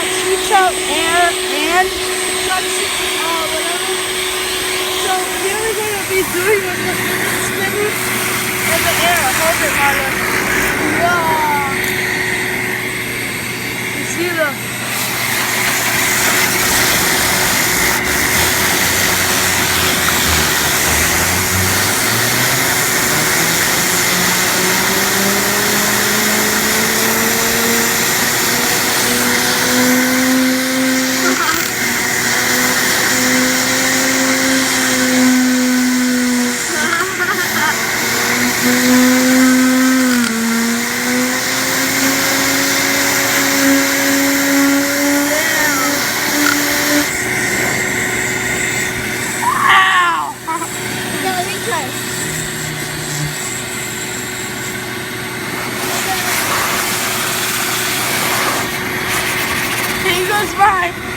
shoots out air and sucks whatever. So here we're going to be doing with the spinning in the air. Hold it, Marlon. Wow. You see the... He goes by.